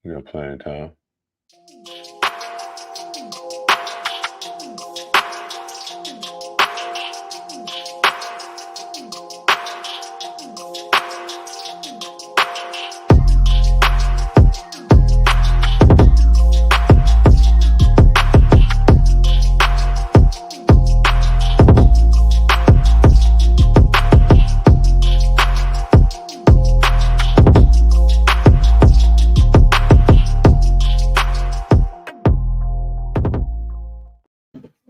We got plenty of time.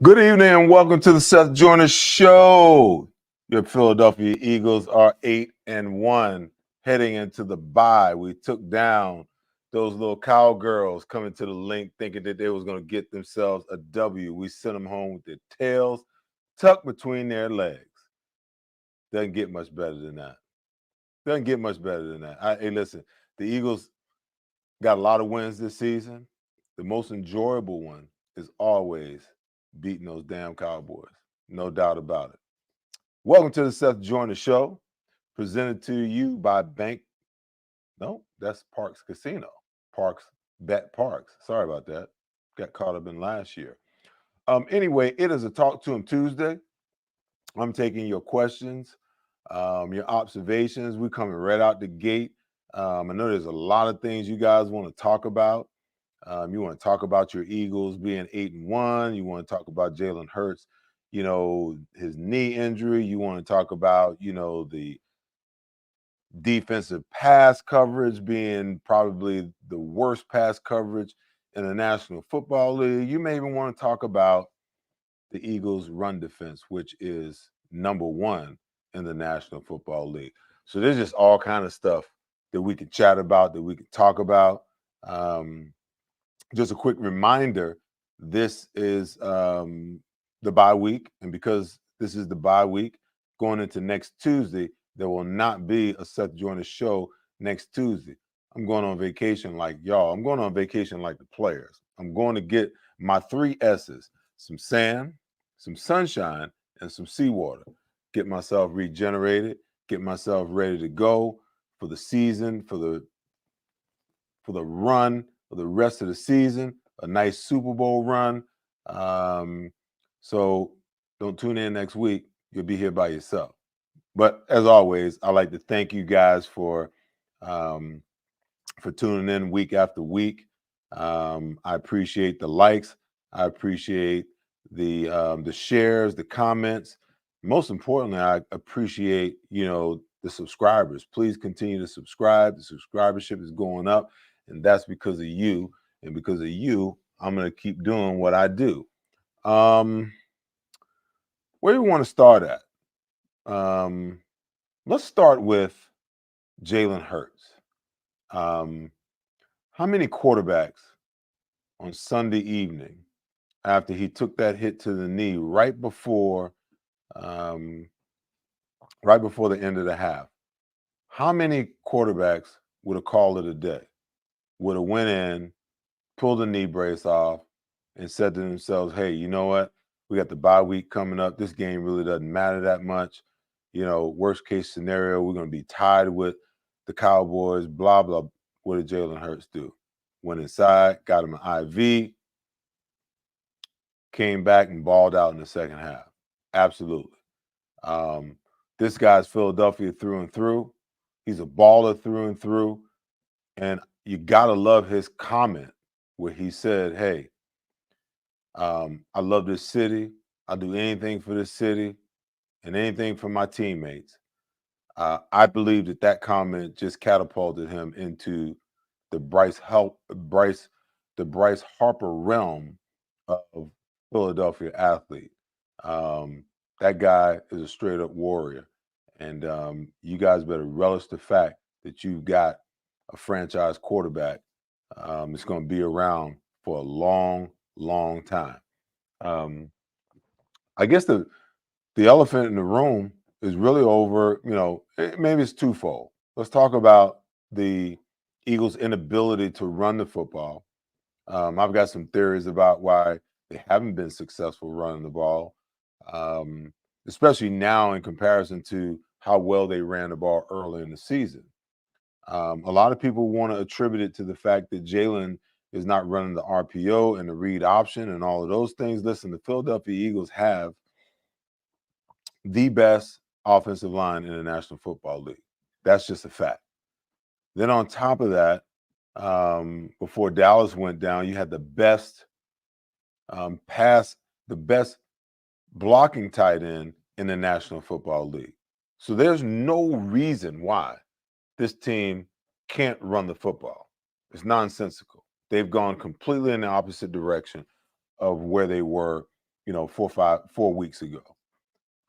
Good evening and welcome to the Seth Joyner Show. Your Philadelphia Eagles are 8-1 heading into the bye. We took down those little cowgirls coming to the link thinking that they was going to get themselves a W. We sent them home with their tails tucked between their legs. Doesn't get much better than that. Doesn't get much better than that. Hey, listen, the Eagles got a lot of wins this season. The most enjoyable one is always beating those damn Cowboys. No doubt about it. Welcome to the Seth Joyner Show, presented to you by that's Parks Casino. Parks Bet Parks. Sorry about that. Got caught up in last year. Anyway, it is a Talk to Him Tuesday. I'm taking your questions, your observations. We're coming right out the gate. I know there's a lot of things you guys want to talk about. You want to talk about your Eagles being 8-1. You want to talk about Jalen Hurts, his knee injury. You want to talk about, the defensive pass coverage being probably the worst pass coverage in the National Football League. You may even want to talk about the Eagles' run defense, which is number one in the National Football League. So there's just all kind of stuff that we can chat about, that we can talk about. Just a quick reminder, this is the bye week. And because this is the bye week, going into next Tuesday, there will not be a Seth Joyner show next Tuesday. I'm going on vacation like y'all. I'm going on vacation like the players. I'm going to get my 3 S's, some sand, some sunshine, and some seawater. Get myself regenerated, get myself ready to go for the season, for the run for the rest of the season, a nice Super Bowl run. So don't tune in next week. You'll be here by yourself. But as always, I like to thank you guys for tuning in week after week. I appreciate the likes. I appreciate the shares, the comments. Most importantly, I appreciate, the subscribers. Please continue to subscribe. The subscribership is going up, and that's because of you. And because of you, I'm going to keep doing what I do. Where do you want to start at? Let's start with Jalen Hurts. How many quarterbacks on Sunday evening, after he took that hit to the knee right before the end of the half, how many quarterbacks would have called it a day? Would have went in, pulled the knee brace off, and said to themselves, hey, you know what? We got the bye week coming up. This game really doesn't matter that much. Worst case scenario, we're going to be tied with the Cowboys, blah, blah. What did Jalen Hurts do? Went inside, got him an IV, came back and balled out in the second half. Absolutely. This guy's Philadelphia through and through. He's a baller through and through. And you got to love his comment where he said, hey, I love this city. I'll do anything for this city and anything for my teammates. I believe that comment just catapulted him into the Bryce Harper realm of Philadelphia athlete. That guy is a straight up warrior. And you guys better relish the fact that you've got a franchise quarterback that's going to be around for a long, long time. I guess the elephant in the room is really over, maybe it's twofold. Let's talk about the Eagles' inability to run the football. I've got some theories about why they haven't been successful running the ball, especially now in comparison to how well they ran the ball early in the season. A lot of people want to attribute it to the fact that Jalen is not running the RPO and the read option and all of those things. Listen, the Philadelphia Eagles have the best offensive line in the National Football League. That's just a fact. Then on top of that, before Dallas went down, you had the best the best blocking tight end in the National Football League. So there's no reason why this team can't run the football. It's nonsensical. They've gone completely in the opposite direction of where they were, 4 weeks ago.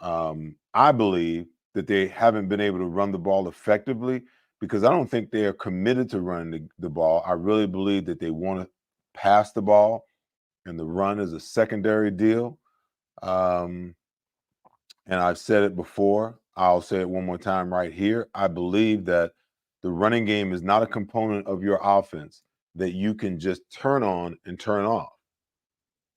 I believe that they haven't been able to run the ball effectively because I don't think they are committed to running the ball. I really believe that they want to pass the ball, and the run is a secondary deal. And I've said it before. I'll say it one more time right here. I believe that the running game is not a component of your offense that you can just turn on and turn off.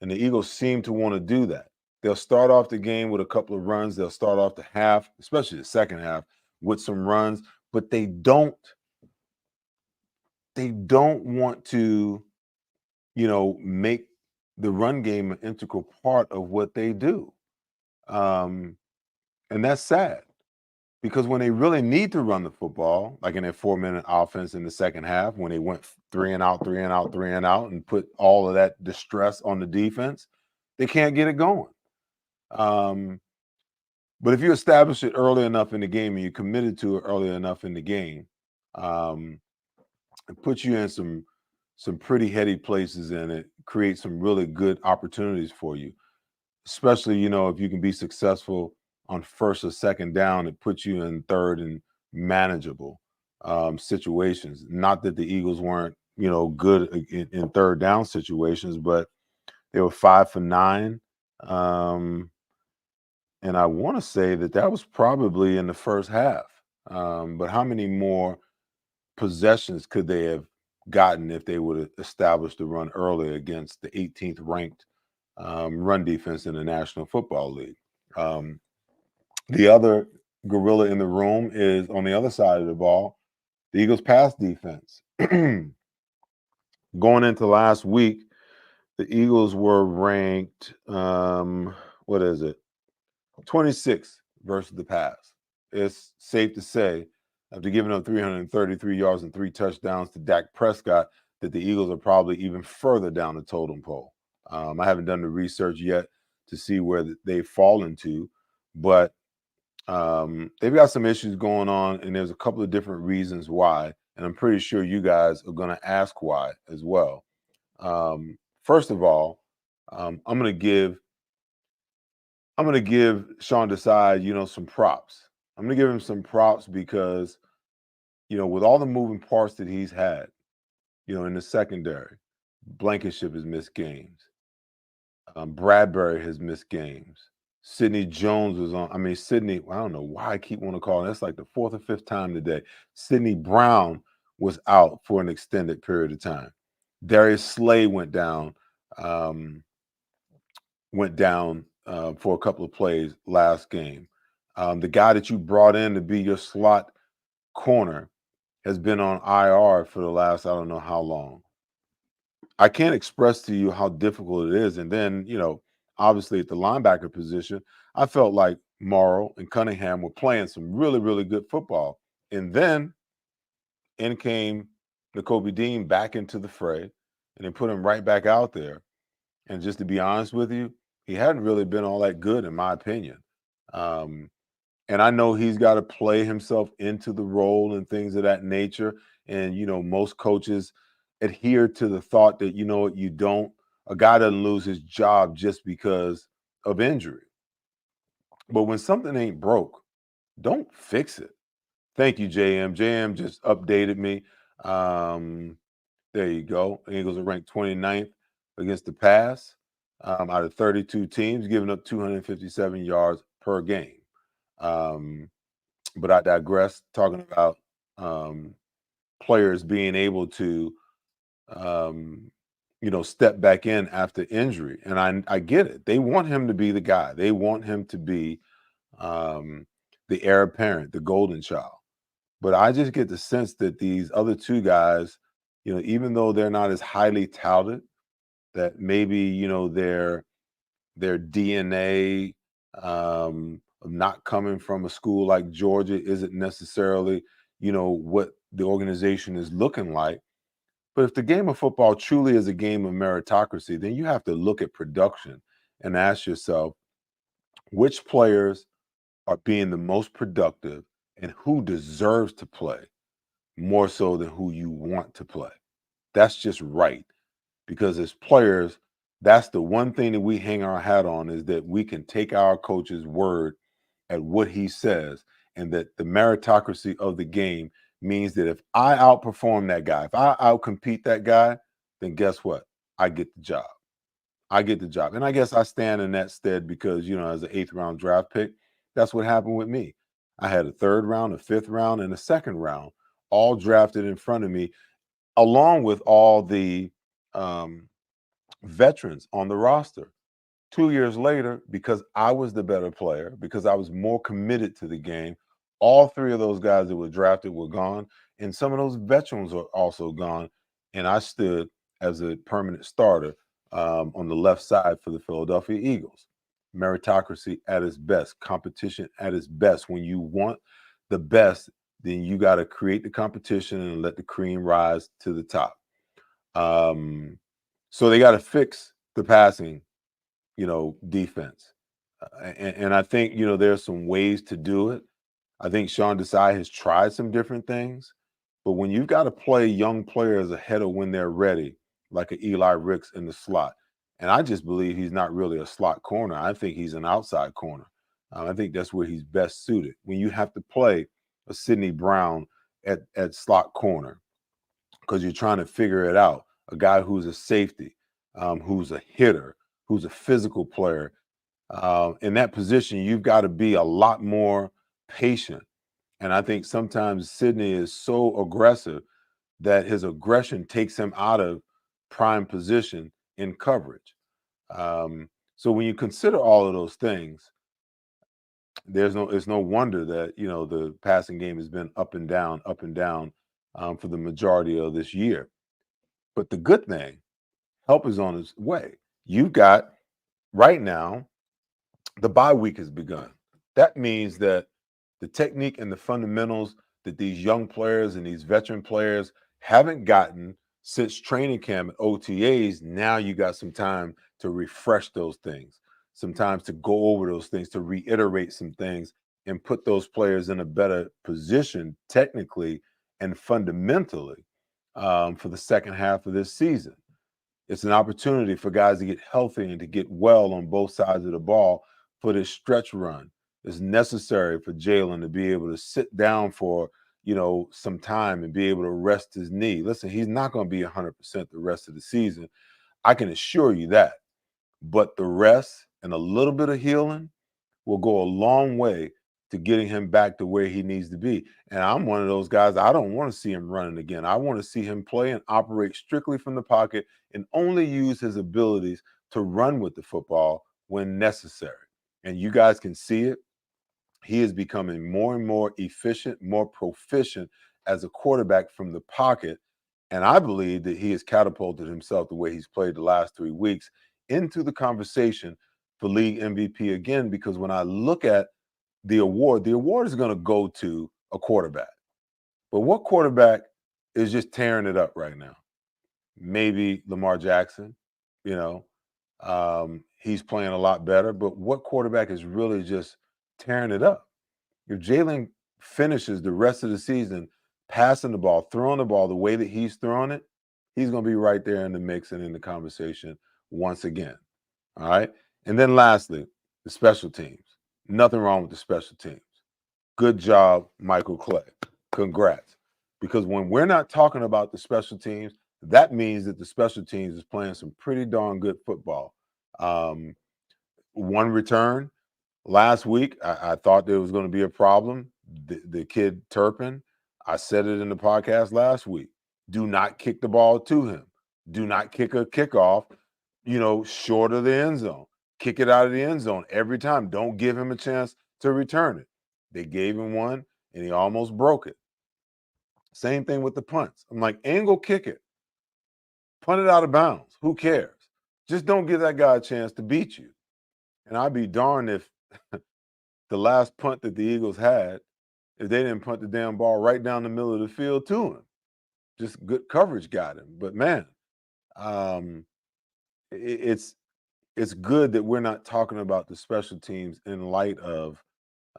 And the Eagles seem to want to do that. They'll start off the game with a couple of runs. They'll start off the half, especially the second half, with some runs, but they don't want to, make the run game an integral part of what they do. And that's sad because when they really need to run the football, like in their 4-minute offense in the second half, when they went 3 and out, 3 and out, 3 and out, and put all of that distress on the defense, they can't get it going. But if you establish it early enough in the game and you committed to it early enough in the game, it puts you in some pretty heady places, and it creates some really good opportunities for you. Especially, if you can be successful on first or second down, it puts you in third and manageable situations. Not that the Eagles weren't, good in third down situations, but they were 5 for 9. And I want to say that was probably in the first half. But how many more possessions could they have gotten if they would have established the run early against the 18th ranked run defense in the National Football League? The other gorilla in the room is on the other side of the ball, the Eagles' pass defense. Going into last week, the Eagles were ranked, 26 versus the pass. It's safe to say, after giving up 333 yards and 3 touchdowns to Dak Prescott, that the Eagles are probably even further down the totem pole. I haven't done the research yet to see where they've fallen to, but they've got some issues going on, and there's a couple of different reasons why, and I'm pretty sure you guys are going to ask why as well. First of all, I'm going to give Sean Desai, some props. I'm going to give him some props because, with all the moving parts that he's had, in the secondary, Blankenship has missed games. Bradberry has missed games. Sidney Jones was on. I mean, Sidney, I don't know why I keep wanting to call him. That's like the 4th or 5th time today. Sidney Brown was out for an extended period of time. Darius Slay went down for a couple of plays last game. The guy that you brought in to be your slot corner has been on IR for the last, I don't know how long. I can't express to you how difficult it is. And then, obviously at the linebacker position, I felt like Morrow and Cunningham were playing some really, really good football. And then in came Nakobe Dean back into the fray, and they put him right back out there. And just to be honest with you, he hadn't really been all that good, in my opinion. And I know he's got to play himself into the role and things of that nature. And, most coaches adhere to the thought that, a guy doesn't lose his job just because of injury. But when something ain't broke, don't fix it. Thank you, JM. JM just updated me. There you go. The Eagles are ranked 29th against the pass out of 32 teams, giving up 257 yards per game. But I digress, talking about players being able to, step back in after injury. And I get it. They want him to be the guy. They want him to be the heir apparent, the golden child. But I just get the sense that these other two guys, even though they're not as highly touted, that maybe, their DNA of not coming from a school like Georgia isn't necessarily, what the organization is looking like. But if the game of football truly is a game of meritocracy, then you have to look at production and ask yourself which players are being the most productive and who deserves to play more so than who you want to play. That's just right. Because as players, that's the one thing that we hang our hat on, is that we can take our coach's word at what he says, and that the meritocracy of the game means that if I outperform that guy, if I outcompete that guy, then guess what? I get the job. I get the job. And I guess I stand in that stead because, as an 8th-round draft pick, that's what happened with me. I had a 3rd round, a 5th round, and a 2nd round all drafted in front of me, along with all the um, veterans on the roster. 2 years later, because I was the better player, because I was more committed to the game, all 3 of those guys that were drafted were gone, and some of those veterans are also gone. And I stood as a permanent starter on the left side for the Philadelphia Eagles. Meritocracy at its best, competition at its best. When you want the best, then you got to create the competition and let the cream rise to the top. So they got to fix the passing, defense. And I think, there's some ways to do it. I think Sean Desai has tried some different things, but when you've got to play young players ahead of when they're ready, like an Eli Ricks in the slot, and I just believe he's not really a slot corner. I think he's an outside corner. I think that's where he's best suited. When you have to play a Sidney Brown at slot corner, because you're trying to figure it out, a guy who's a safety, who's a hitter, who's a physical player, in that position, you've got to be a lot more patient. And I think sometimes Sydney is so aggressive that his aggression takes him out of prime position in coverage. So when you consider all of those things, it's no wonder that the passing game has been up and down for the majority of this year. But the good thing, help is on its way. You've got right now, the bye week has begun. That means that the technique and the fundamentals that these young players and these veteran players haven't gotten since training camp and OTAs, now you got some time to refresh those things, sometimes to go over those things, to reiterate some things and put those players in a better position technically and fundamentally for the second half of this season. It's an opportunity for guys to get healthy and to get well on both sides of the ball for this stretch run. It's necessary for Jalen to be able to sit down for, some time and be able to rest his knee. Listen, he's not going to be 100% the rest of the season. I can assure you that. But the rest and a little bit of healing will go a long way to getting him back to where he needs to be. And I'm one of those guys, I don't want to see him running again. I want to see him play and operate strictly from the pocket and only use his abilities to run with the football when necessary. And you guys can see it. He is becoming more and more efficient, more proficient as a quarterback from the pocket. And I believe that he has catapulted himself, the way he's played the last 3 weeks, into the conversation for league MVP again. Because when I look at the award is going to go to a quarterback. But what quarterback is just tearing it up right now? Maybe Lamar Jackson, you know. He's playing a lot better, but what quarterback is really just tearing it up? If Jalen finishes the rest of the season passing the ball, throwing the ball the way that he's throwing it, he's going to be right there in the mix and in the conversation once again. All right. And then lastly, the special teams. Nothing wrong with the special teams. Good job, Michael Clay. Congrats. Because when we're not talking about the special teams, that means that the special teams is playing some pretty darn good football. Um, One return last week, I thought there was going to be a problem. The kid Turpin, I said it in the podcast last week. Do not kick the ball to him. Do not kick a kickoff, short of the end zone. Kick it out of the end zone every time. Don't give him a chance to return it. They gave him one, and he almost broke it. Same thing with the punts. I'm like, ain't go kick it. Punt it out of bounds. Who cares? Just don't give that guy a chance to beat you. And I'd be darned if the last punt that the Eagles had, if they didn't punt the damn ball right down the middle of the field to him. Just good coverage got him. But man, um, it's good that we're not talking about the special teams in light of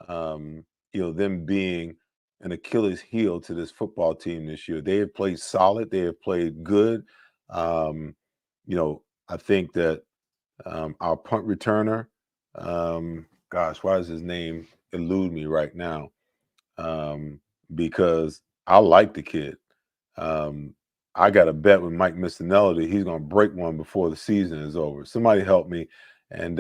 them being an Achilles heel to this football team this year. They have played solid. They have played good. Um, I think that our punt returner, gosh, why does his name elude me right now? Because I like the kid. Um, I got a bet with Mike Missinelli. He's going to break one before the season is over. Somebody help me and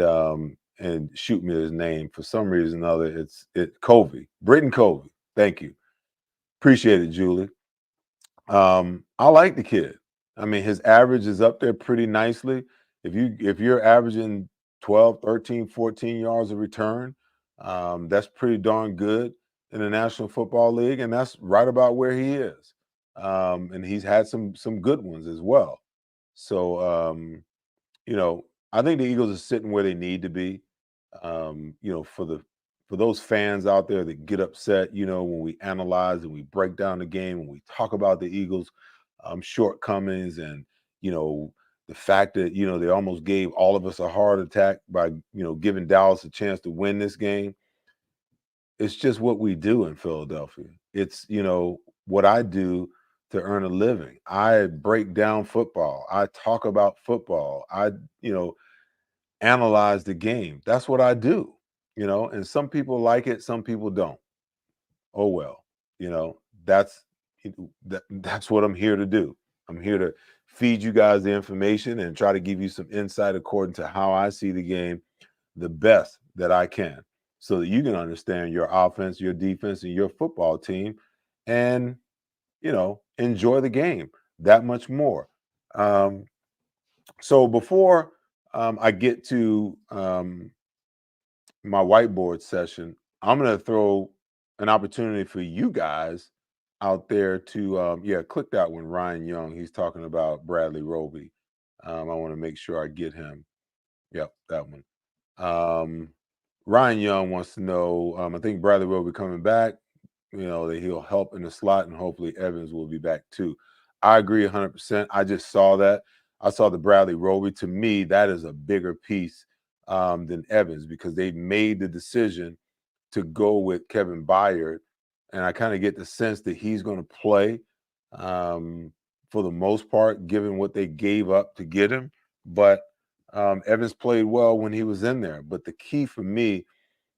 shoot me his name. For some reason or other, it's Covey, Britton Covey. Thank you. Appreciate it, Julie. I like the kid. I mean, his average is up there pretty nicely. If you're averaging 12, 13, 14 yards of return, that's pretty darn good in the National Football League, and that's right about where he is. And he's had some good ones as well. So you know, I think the Eagles are sitting where they need to be. For those fans out there that get upset, when we analyze and we break down the game, when we talk about the Eagles' shortcomings, and the fact that they almost gave all of us a heart attack by giving Dallas a chance to win this game. It's just what we do in Philadelphia. It's what I do to earn a living. I break down football. I talk about football. I you know analyze the game. That's what I do, and some people like it, some people don't. Oh well, you know, that's that's what I'm here to do. I'm here to feed you guys the information and try to give you some insight according to how I see the game the best that I can so that you can understand your offense, your defense, and your football team and, enjoy the game that much more. Um, so before I get to my whiteboard session, I'm going to throw an opportunity for you guys out there to, click that one, Ryan Young. He's talking about Bradley Roby. I want to make sure I get him. Yep, that one. Um, Ryan Young wants to know, I think Bradley will be coming back, that he'll help in the slot, and hopefully Evans will be back too. I agree 100%. I just saw that. I saw the Bradley Roby. To me, that is a bigger piece than Evans because they made the decision to go with Kevin Byard. And I kind of get the sense that he's going to play um, for the most part, given what they gave up to get him. But Evans played well when he was in there. But the key for me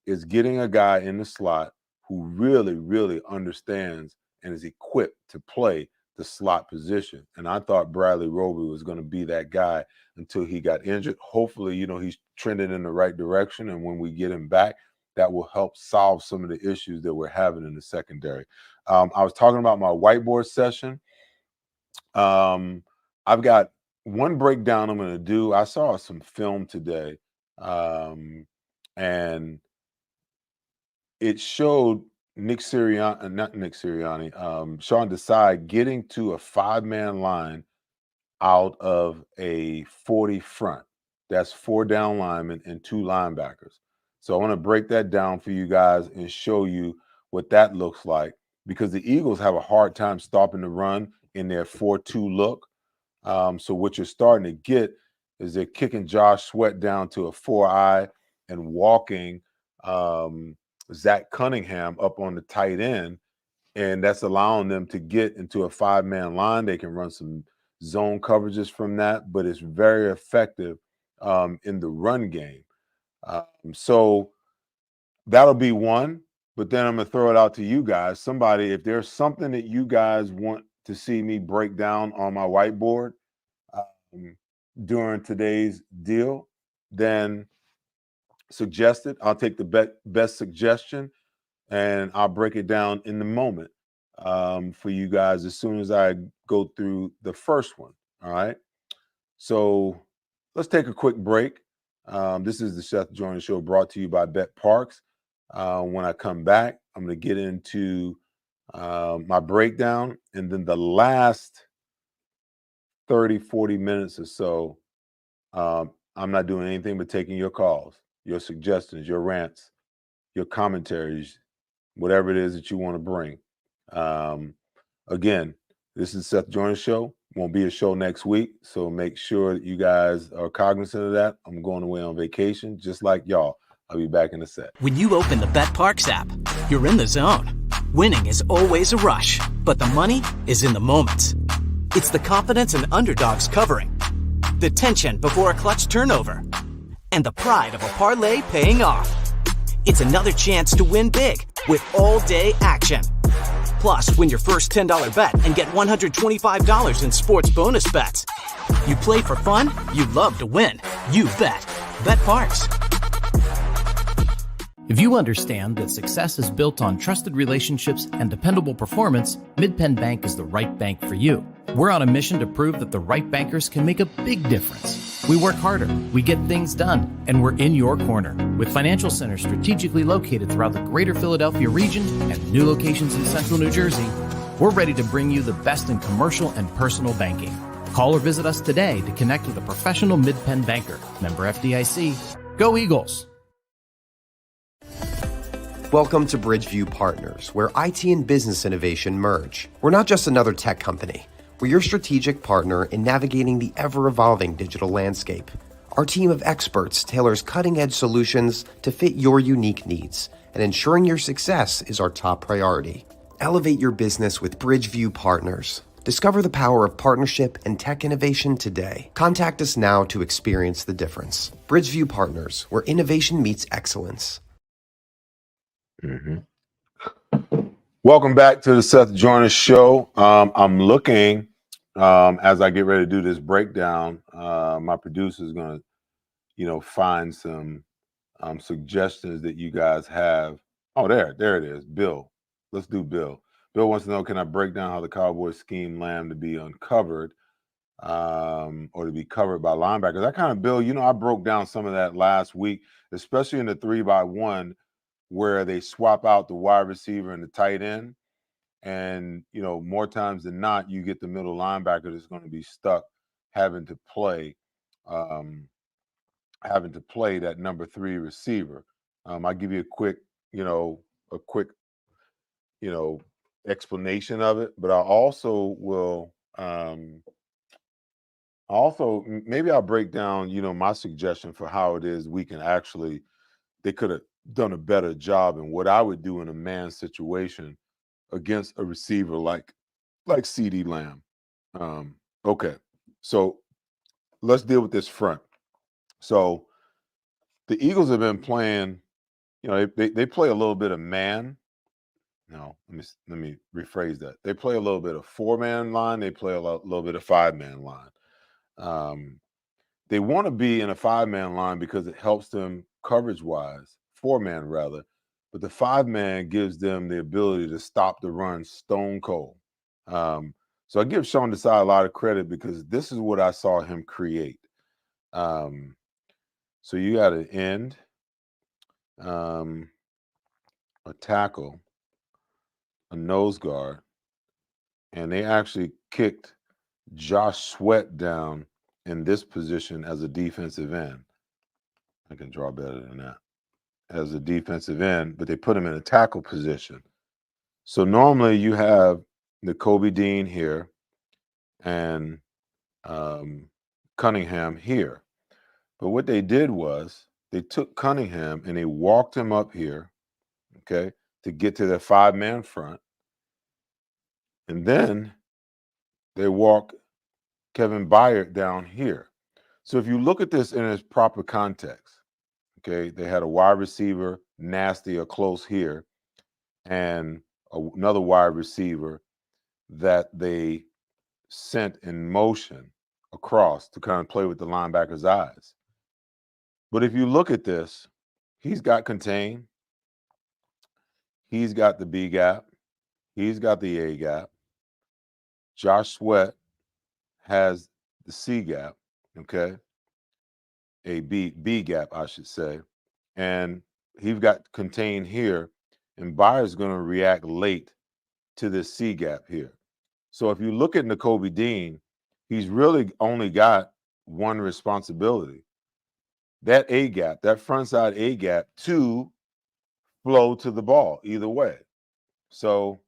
is getting a guy in the slot who really, really understands and is equipped to play the slot position. And I thought Bradley Roby was going to be that guy until he got injured. Hopefully, he's trending in the right direction. And when we get him back, that will help solve some of the issues that we're having in the secondary. I was talking about my whiteboard session. I've got one breakdown I'm going to do. I saw some film today, and it showed Nick Sirianni, not Nick Sirianni, Sean Desai getting to a 5-man line out of a 40 front. That's 4 down linemen and 2 linebackers. So I want to break that down for you guys and show you what that looks like because the Eagles have a hard time stopping the run in their 4-2 look. So what you're starting to get is they're kicking Josh Sweat down to a 4-eye and walking Zach Cunningham up on the tight end, and that's allowing them to get into a 5-man line. They can run some zone coverages from that, but it's very effective in the run game. So that'll be one. But then I'm going to throw it out to you guys. Somebody, if there's something that you guys want to see me break down on my whiteboard during today's deal, then suggest it. I'll take the best suggestion and I'll break it down in the moment for you guys as soon as I go through the first one. All right. So let's take a quick break. This is the Seth Joyner Show brought to you by Bet Parks. When I come back, I'm going to get into my breakdown, and then the last 30, 40 minutes or so, I'm not doing anything but taking your calls, your suggestions, your rants, your commentaries, whatever it is that you want to bring. Again, this is Seth Joyner Show. Won't be a show next week, so make sure that you guys are cognizant of that. I'm going away on vacation, just like y'all. I'll be back in a sec. When you open the BetParks app, you're in the zone. Winning is always a rush, but the money is in the moments. It's the confidence and underdogs covering, the tension before a clutch turnover, and the pride of a parlay paying off. It's another chance to win big with all-day action. Plus, win your first $10 bet and get $125 in sports bonus bets. You play for fun, you love to win. You bet. BetParks. If you understand that success is built on trusted relationships and dependable performance, Mid-Penn Bank is the right bank for you. We're on a mission to prove that the right bankers can make a big difference. We work harder, we get things done, and we're in your corner. With financial centers strategically located throughout the greater Philadelphia region and new locations in central New Jersey, we're ready to bring you the best in commercial and personal banking. Call or visit us today to connect with a professional Mid-Penn banker. Member FDIC. Go Eagles! Welcome to Bridgeview Partners, where IT and business innovation merge. We're not just another tech company. We're your strategic partner in navigating the ever-evolving digital landscape. Our team of experts tailors cutting-edge solutions to fit your unique needs, and ensuring your success is our top priority. Elevate your business with Bridgeview Partners. Discover the power of partnership and tech innovation today. Contact us now to experience the difference. Bridgeview Partners, where innovation meets excellence. Welcome back to the Seth Joyner Show. I'm looking, as I get ready to do this breakdown, my producer is going to, find some suggestions that you guys have. Oh, there it is. Bill. Let's do Bill. Bill wants to know, can I break down how the Cowboys scheme Lamb to be uncovered or to be covered by linebackers? I kind of, Bill, I broke down some of that last week, especially in the 3-by-1, where they swap out the wide receiver and the tight end. And, more times than not, you get the middle linebacker that's going to be stuck having to play that number 3 receiver. I'll give you a quick explanation of it, but I also will maybe I'll break down, my suggestion for how it is we can actually, they could have done a better job in what I would do in a man situation against a receiver like CeeDee Lamb. Okay, so let's deal with this front. So the Eagles have been playing, they play a little bit of man. No, let me rephrase that. They play a little bit of 4-man line. They play a little bit of 5-man line. They want to be in a 5-man line because it helps them coverage-wise, 4-man rather, but the 5-man gives them the ability to stop the run stone cold. So I give Sean Desai a lot of credit because this is what I saw him create. So you got an end, a tackle, a nose guard, and they actually kicked Josh Sweat down in this position as a defensive end. I can draw better than that. As a defensive end, but they put him in a tackle position. So normally you have Nakobe Dean here and Cunningham here. But what they did was they took Cunningham and they walked him up here, okay, to get to their 5-man front. And then they walk Kevin Byard down here. So if you look at this in its proper context, okay, they had a wide receiver, nasty or close here, and another wide receiver that they sent in motion across to kind of play with the linebacker's eyes. But if you look at this, he's got contain, he's got the B gap, he's got the A gap. Josh Sweat has the C gap, okay? A B gap, I should say. And he's got contained here, and Byard's going to react late to this C gap here. So if you look at Nakobe Dean, he's really only got one responsibility. That A gap, that front side A gap, to flow to the ball either way. So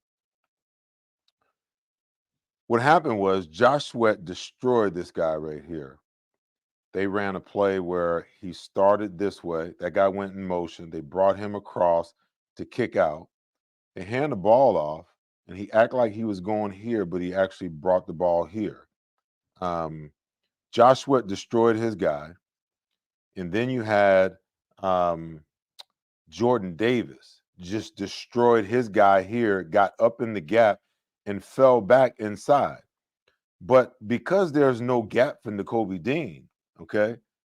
what happened was Josh Sweat destroyed this guy right here. They ran a play where he started this way. That guy went in motion. They brought him across to kick out. They hand the ball off, and he acted like he was going here, but he actually brought the ball here. Josh Sweat destroyed his guy. And then you had Jordan Davis just destroyed his guy here, got up in the gap, and fell back inside. But because there's no gap for Nakobe Dean, okay,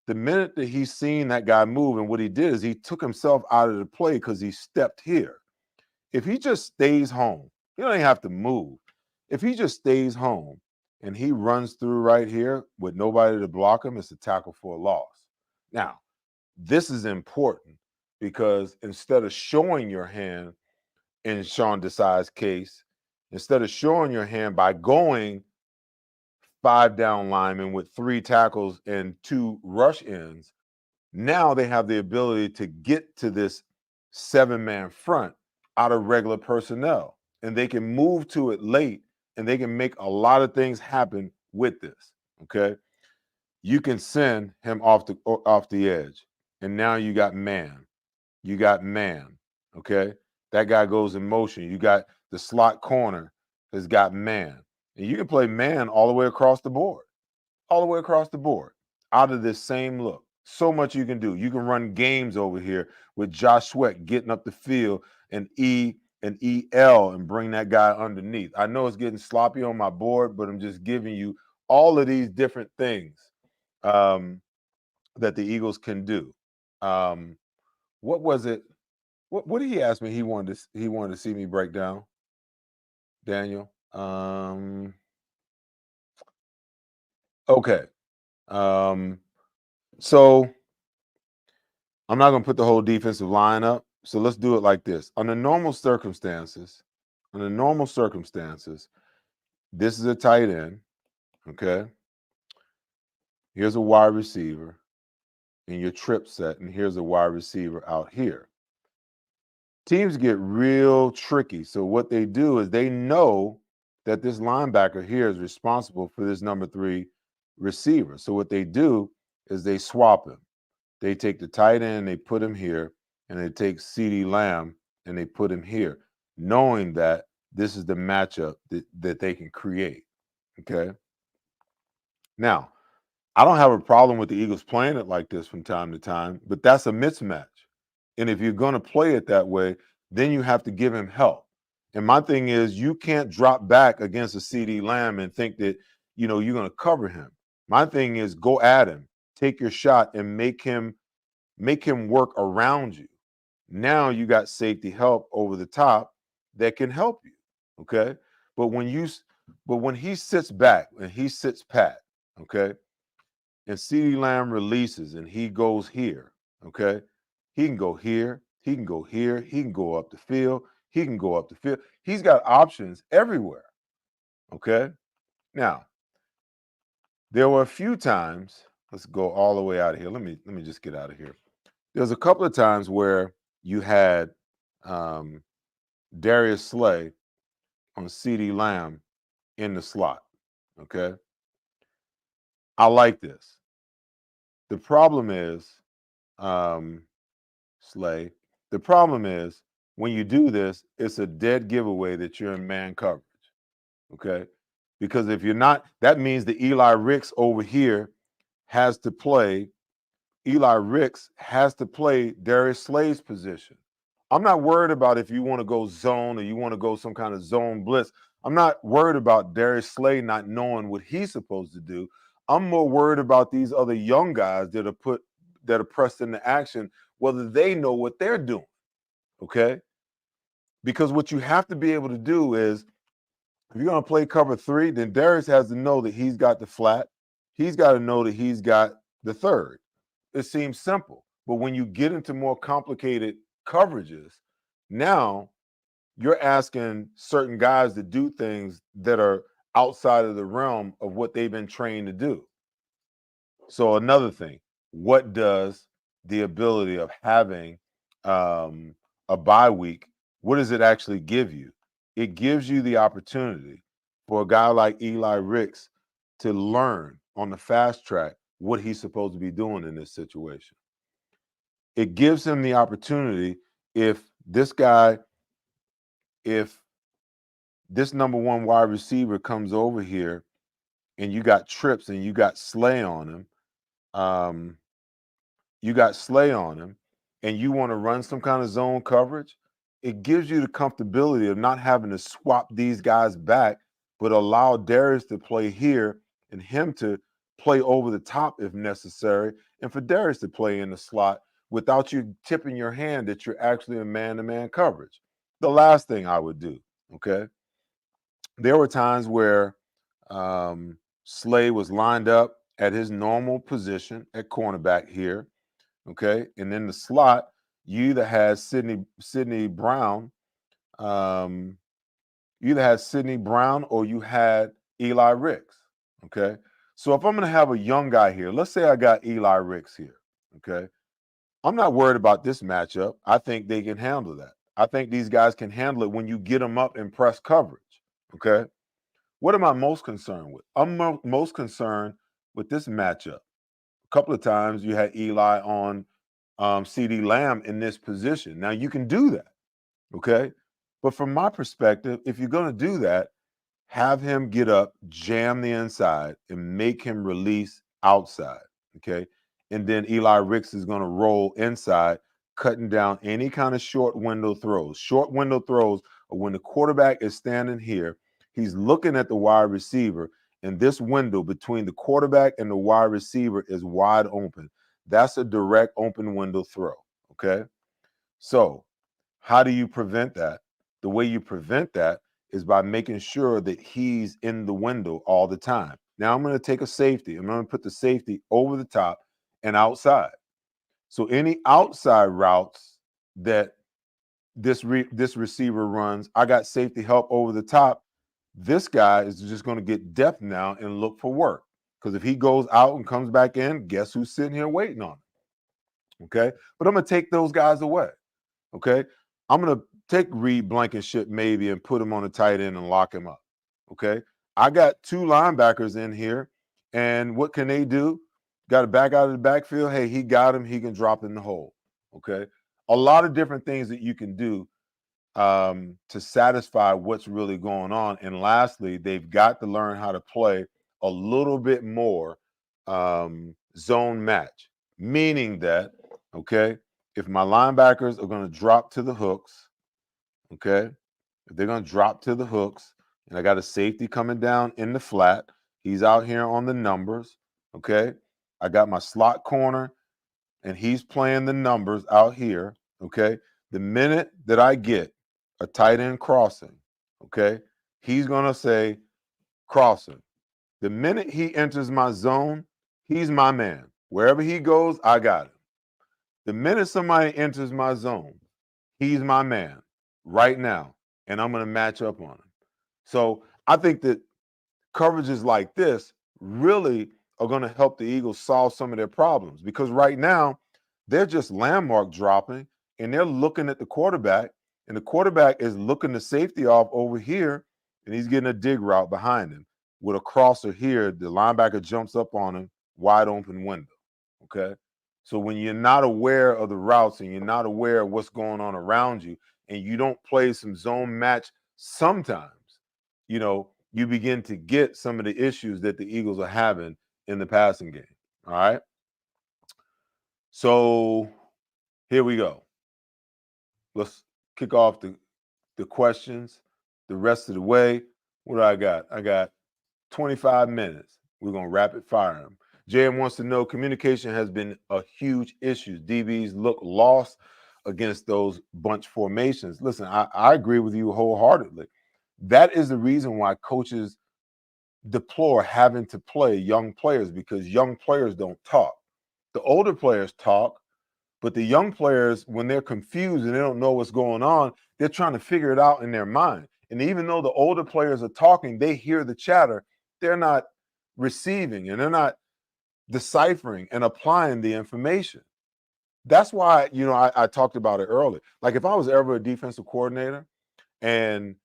the minute that he's seen that guy move, and what he did is he took himself out of the play because he stepped here. If he just stays home, he don't even have to move. If he just stays home and he runs through right here with nobody to block him, it's a tackle for a loss. Now, this is important because instead of showing your hand in Sean Desai's case, instead of showing your hand by going 5 down linemen with 3 tackles and 2 rush ends, now they have the ability to get to this 7-man front out of regular personnel, and they can move to it late, and they can make a lot of things happen with this. Okay, you can send him off the edge, and now you got man. Okay, that guy goes in motion. You got the slot corner has got man, and you can play man all the way across the board, out of this same look. So much you can do. You can run games over here with Josh Sweat getting up the field and EL and bring that guy underneath. I know it's getting sloppy on my board, but I'm just giving you all of these different things that the Eagles can do. What was it? What did he ask me? He wanted to see me break down, Daniel. Okay. So I'm not going to put the whole defensive line up. So let's do it like this. Under normal circumstances, this is a tight end. Okay. Here's a wide receiver in your trip set, and here's a wide receiver out here. Teams get real tricky. So what they do is they know that this linebacker here is responsible for this number 3 receiver. So what they do is they swap him. They take the tight end, they put him here, and they take CeeDee Lamb and they put him here, knowing that this is the matchup that they can create. Okay. Now, I don't have a problem with the Eagles playing it like this from time to time, but that's a mismatch. And if you're going to play it that way, then you have to give him help. And my thing is, you can't drop back against a CeeDee Lamb and think that, you're going to cover him. My thing is, go at him, take your shot, and make him work around you. Now you got safety help over the top that can help you. Okay. But when he sits back and he sits pat, okay, and CeeDee Lamb releases and he goes here, okay, he can go here, he can go here, he can go up the field, He's got options everywhere. Okay. Now, there were a few times, let's go all the way out of here. Let me just get out of here. There's a couple of times where you had Darius Slay on CeeDee Lamb in the slot. Okay. I like this. The problem is, Slay, the problem is when you do this, it's a dead giveaway that you're in man coverage. Okay. Because if you're not, that means that Eli Ricks over here has to play Darius Slay's position. I'm not worried about if you want to go zone or you want to go some kind of zone blitz. I'm not worried about Darius Slay not knowing what he's supposed to do. I'm more worried about these other young guys that are pressed into action, whether they know what they're doing. Okay? Because what you have to be able to do is, if you're going to play cover 3, then Darius has to know that he's got the flat. He's got to know that he's got the third. It seems simple. But when you get into more complicated coverages, now you're asking certain guys to do things that are outside of the realm of what they've been trained to do. So another thing, what does the ability of having a bye week, what does it actually give you? It gives you the opportunity for a guy like Eli Ricks to learn on the fast track what he's supposed to be doing in this situation. It gives him the opportunity if this guy, if this number one wide receiver comes over here and you got trips and you got Slay on him, um, and you want to run some kind of zone coverage, it gives you the comfortability of not having to swap these guys back, but allow Darius to play here and him to play over the top if necessary, and for Darius to play in the slot without you tipping your hand that you're actually in man-to-man coverage. The last thing I would do, okay? There were times where Slay was lined up at his normal position at cornerback here, okay? And in the slot, you either had Sidney Brown, or you had Eli Ricks, okay? So if I'm going to have a young guy here, let's say I got Eli Ricks here, okay? I'm not worried about this matchup. I think they can handle that. I think these guys can handle it when you get them up in press coverage, okay? What am I most concerned with? I'm most concerned with this matchup. A couple of times you had Eli on CD Lamb in this position. Now you can do that, okay? But from my perspective, if you're going to do that, have him get up, jam the inside, and make him release outside, okay? And then Eli Ricks is going to roll inside, cutting down any kind of short window throws. Short window throws are when the quarterback is standing here, he's looking at the wide receiver, and this window between the quarterback and the wide receiver is wide open. That's a direct open window throw, okay? So how do you prevent that? The way you prevent that is by making sure that he's in the window all the time. Now I'm going to take a safety. I'm going to put the safety over the top and outside. So any outside routes that this receiver runs, I got safety help over the top. This guy is just going to get depth now and look for work. Because if he goes out and comes back in, guess who's sitting here waiting on him? Okay. But I'm going to take those guys away. Okay. I'm going to take Reed Blankenship maybe and put him on a tight end and lock him up. Okay. I got two linebackers in here. And what can they do? Got to back out of the backfield. Hey, he got him. He can drop in the hole. Okay. A lot of different things that you can do to satisfy what's really going on. And lastly, they've got to learn how to play a little bit more zone match, meaning that, okay, if my linebackers are going to drop to the hooks, okay, if they're going to drop to the hooks, and I got a safety coming down in the flat, he's out here on the numbers, okay, I got my slot corner, and he's playing the numbers out here, okay, the minute that I get a tight end crossing, okay, he's going to say crossing. The minute he enters my zone, he's my man. Wherever he goes, I got him. The minute somebody enters my zone, he's my man right now, and I'm going to match up on him. So I think that coverages like this really are going to help the Eagles solve some of their problems, because right now they're just landmark dropping and they're looking at the quarterback, and the quarterback is looking the safety off over here, and he's getting a dig route behind him with a crosser here. The linebacker jumps up on him, wide open window. Okay. So when you're not aware of the routes and you're not aware of what's going on around you, and you don't play some zone match, sometimes, you begin to get some of the issues that the Eagles are having in the passing game. All right. So here we go. Let's kick off the questions the rest of the way. What do I got? I got 25 minutes. We're going to rapid fire them. JM wants to know, communication has been a huge issue. DBs look lost against those bunch formations. Listen, I agree with you wholeheartedly. That is the reason why coaches deplore having to play young players, because young players don't talk. The older players talk, But the young players, when they're confused and they don't know what's going on, they're trying to figure it out in their mind. And even though the older players are talking, they hear the chatter. They're not receiving and they're not deciphering and applying the information. That's why, I talked about it earlier. Like if I was ever a defensive coordinator and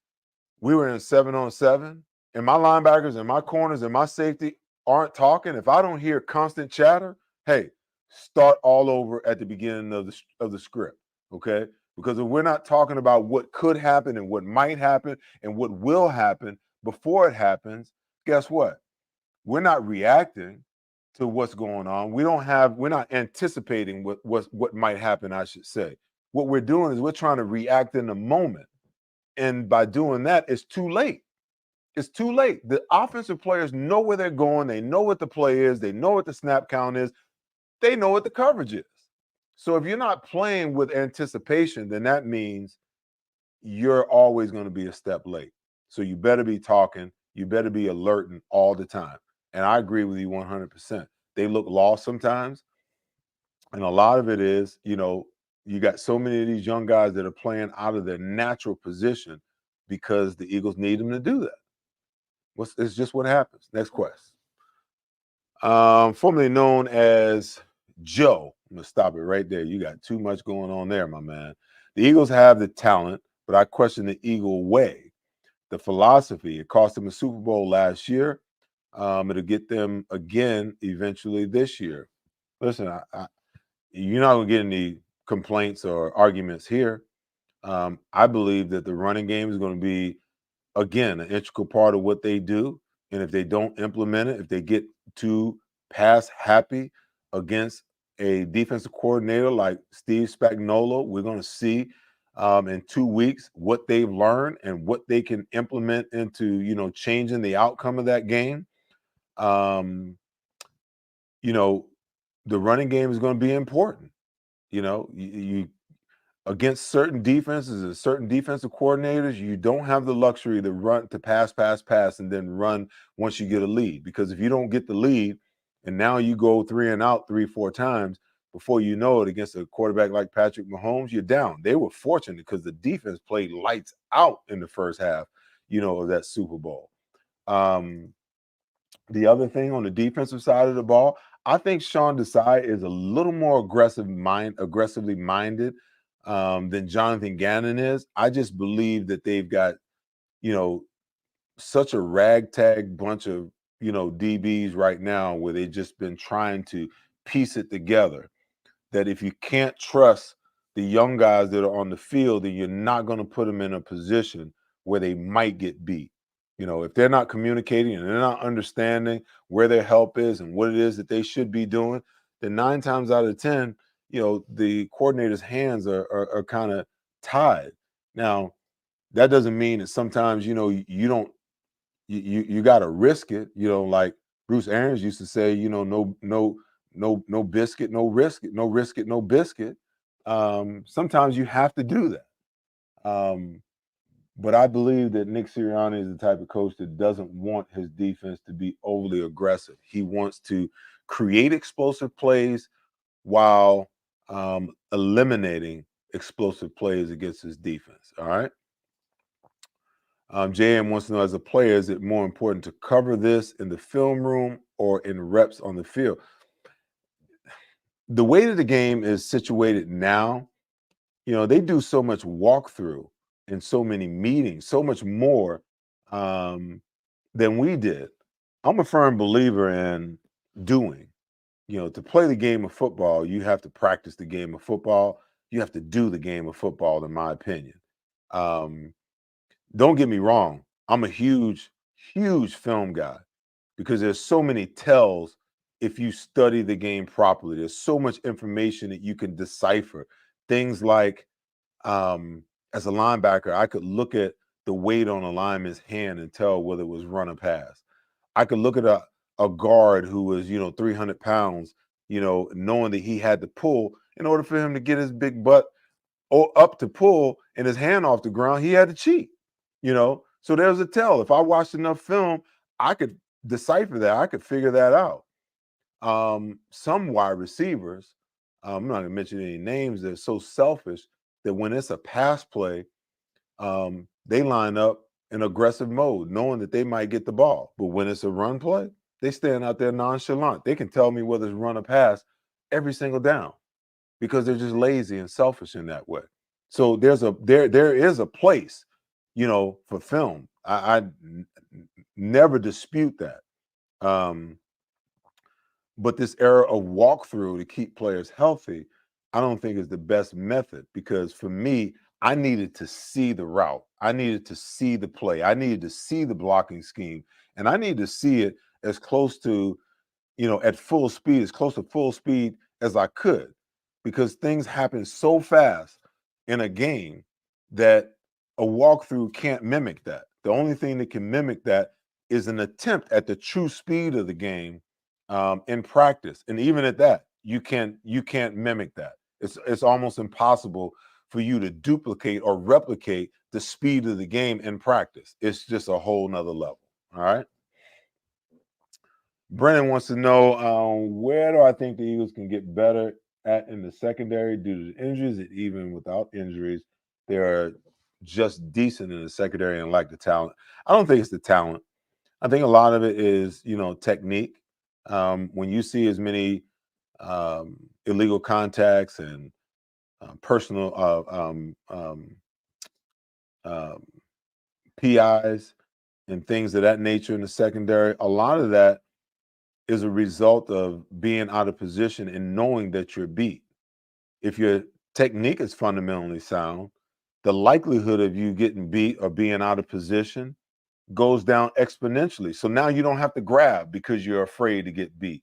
we were in 7-on-7 and my linebackers and my corners and my safety aren't talking, if I don't hear constant chatter, hey, start all over at the beginning of the script, okay? Because if we're not talking about what could happen and what might happen and what will happen before it happens, guess what? We're not reacting to what's going on. We're not anticipating what might happen, I should say. What we're doing is we're trying to react in the moment. And by doing that, it's too late. It's too late. The offensive players know where they're going. They know what the play is. They know what the snap count is. They know what the coverage is. So if you're not playing with anticipation, then that means you're always going to be a step late. So you better be talking. You better be alerting all the time. And I agree with you 100%. They look lost sometimes. And a lot of it is, you got so many of these young guys that are playing out of their natural position because the Eagles need them to do that. It's just what happens. Next question. Formerly known as Joe. I'm going to stop it right there. You got too much going on there, my man. The Eagles have the talent, but I question the Eagle way. The philosophy. It cost them a Super Bowl last year. It'll get them again eventually this year. Listen, you're not going to get any complaints or arguments here. I believe that the running game is going to be, again, an integral part of what they do. And if they don't implement it, if they get too pass happy against a defensive coordinator like Steve Spagnuolo, we're going to see in 2 weeks what they've learned and what they can implement into, changing the outcome of that game. The running game is going to be important. You against certain defenses and certain defensive coordinators, you don't have the luxury to pass, and then run once you get a lead. Because if you don't get the lead and now you go 3 and out 3-4 times, before you know it, against a quarterback like Patrick Mahomes, you're down. They were fortunate because the defense played lights out in the first half, of that Super Bowl. The other thing on the defensive side of the ball, I think Sean Desai is a little more aggressively minded than Jonathan Gannon is. I just believe that they've got, such a ragtag bunch of, DBs right now where they've just been trying to piece it together, that if you can't trust the young guys that are on the field, then you're not going to put them in a position where they might get beat. If they're not communicating and they're not understanding where their help is and what it is that they should be doing, then 9 times out of 10, the coordinator's hands are kind of tied. Now, that doesn't mean that sometimes, you don't, you got to risk it, like Bruce Arians used to say, no biscuit, no risk it, no risk it, no biscuit. Sometimes you have to do that. But I believe that Nick Sirianni is the type of coach that doesn't want his defense to be overly aggressive. He wants to create explosive plays while eliminating explosive plays against his defense. All right. JM wants to know, as a player, is it more important to cover this in the film room or in reps on the field? The way that the game is situated now, they do so much walkthrough and so many meetings, so much more than we did. I'm a firm believer in doing. To play the game of football, you have to practice the game of football. You have to do the game of football, in my opinion. Don't get me wrong. I'm a huge, huge film guy because there's so many tells if you study the game properly. There's so much information that you can decipher. Things like, as a linebacker, I could look at the weight on a lineman's hand and tell whether it was run or pass. I could look at a guard who was, 300 pounds, knowing that he had to pull in order for him to get his big butt up to pull and his hand off the ground, he had to cheat, So there's a tell. If I watched enough film, I could decipher that. I could figure that out. Some wide receivers, I'm not going to mention any names. They're so selfish that when it's a pass play, they line up in aggressive mode, knowing that they might get the ball. But when it's a run play, they stand out there nonchalant. They can tell me whether it's run or pass every single down because they're just lazy and selfish in that way. So there is a place, for film. Never dispute that. But this era of walkthrough to keep players healthy, I don't think is the best method because for me, I needed to see the route. I needed to see the play. I needed to see the blocking scheme. And I needed to see it as close to, at full speed, as close to full speed as I could, because things happen so fast in a game that a walkthrough can't mimic that. The only thing that can mimic that is an attempt at the true speed of the game in practice, and even at that, you can't mimic that. It's almost impossible for you to duplicate or replicate the speed of the game in practice. It's just a whole nother level. All right. Brennan wants to know where do I think the Eagles can get better at in the secondary due to injuries, and even without injuries, they are just decent in the secondary and lack the talent. I don't think it's the talent. I think a lot of it is, technique. When you see as many illegal contacts and personal PIs and things of that nature in the secondary, a lot of that is a result of being out of position and knowing that you're beat. If your technique is fundamentally sound, the likelihood of you getting beat or being out of position goes down exponentially. So now you don't have to grab because you're afraid to get beat.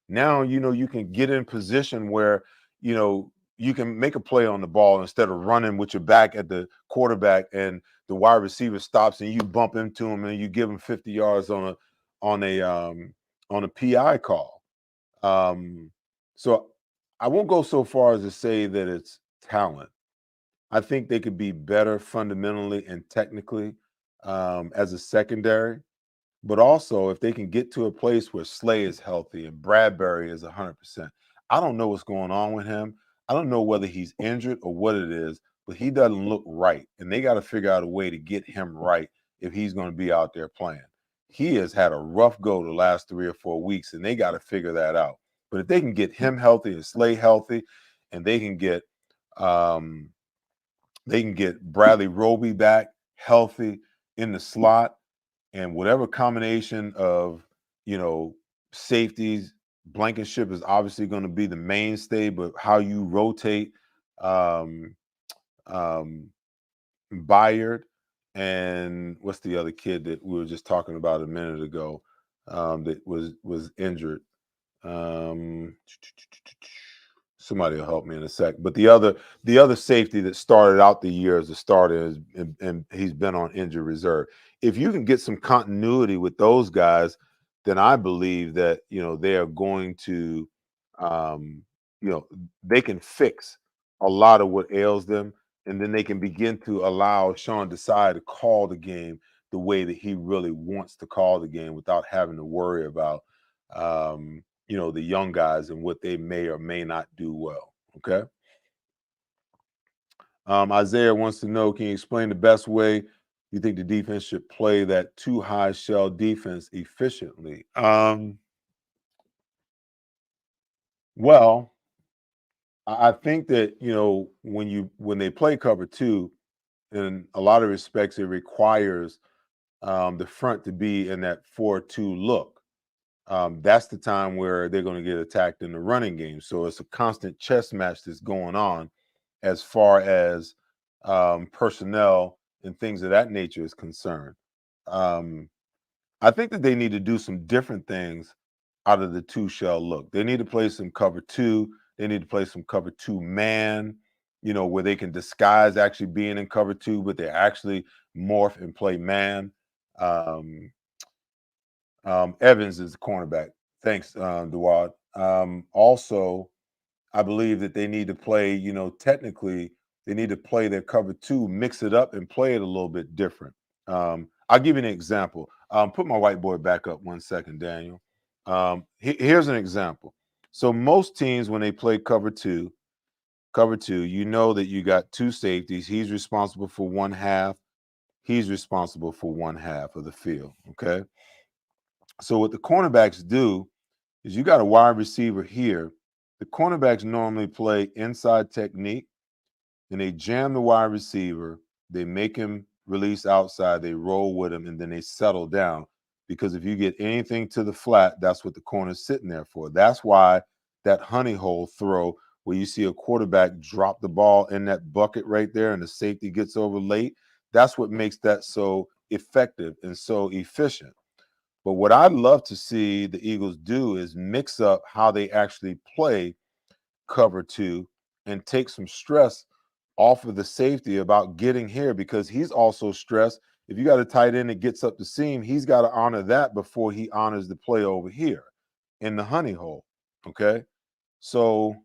Now, you can get in position where, you can make a play on the ball instead of running with your back at the quarterback and the wide receiver stops and you bump into him and you give him 50 yards on a PI call. So I won't go so far as to say that it's talent. I think they could be better fundamentally and technically as a secondary. But also, if they can get to a place where Slay is healthy and Bradberry is 100%, I don't know what's going on with him. I don't know whether he's injured or what it is, but he doesn't look right. And they got to figure out a way to get him right if he's going to be out there playing. He has had a rough go the last 3 or 4 weeks, and they got to figure that out. But if they can get him healthy and Slay healthy, and they can get Bradley Roby back healthy in the slot, and whatever combination of, safeties, Blankenship is obviously going to be the mainstay, but how you rotate um, um, Bayard and what's the other kid that we were just talking about a minute ago that was injured? Um, Somebody will help me in a sec. But the other safety that started out the year as a starter and he's been on injured reserve. If you can get some continuity with those guys, then I believe that they are going to, they can fix a lot of what ails them, and then they can begin to allow Sean Desai to call the game the way that he really wants to call the game without having to worry about the young guys and what they may or may not do well. Okay. Isaiah wants to know, can you explain the best way you think the defense should play that too high shell defense efficiently? Well, I think that, when they play cover two, in a lot of respects, it requires the front to be in that 4-2 look. That's the time where they're going to get attacked in the running game. So it's a constant chess match that's going on as far as personnel and things of that nature is concerned. I think that they need to do some different things out of the two shell look. They need to play some cover two. They need to play some cover two man, where they can disguise actually being in cover two, but they actually morph and play man. Evans is the cornerback. Thanks, Dewad. Also, I believe that they need to play, technically, they need to play their cover two, mix it up and play it a little bit different. I'll give you an example. Put my whiteboard back up 1 second, Daniel. Here's an example. So most teams, when they play cover two, you know that you got two safeties. He's responsible for one half. He's responsible for one half of the field. Okay. So what the cornerbacks do is you got a wide receiver here. The cornerbacks normally play inside technique, and they jam the wide receiver. They make him release outside. They roll with him, and then they settle down. Because if you get anything to the flat, that's what the corner's sitting there for. That's why that honey hole throw, where you see a quarterback drop the ball in that bucket right there, and the safety gets over late, that's what makes that so effective and so efficient. But what I'd love to see the Eagles do is mix up how they actually play cover two and take some stress off of the safety about getting here, because he's also stressed. If you got a tight end that gets up the seam, he's got to honor that before he honors the play over here in the honey hole. Okay. So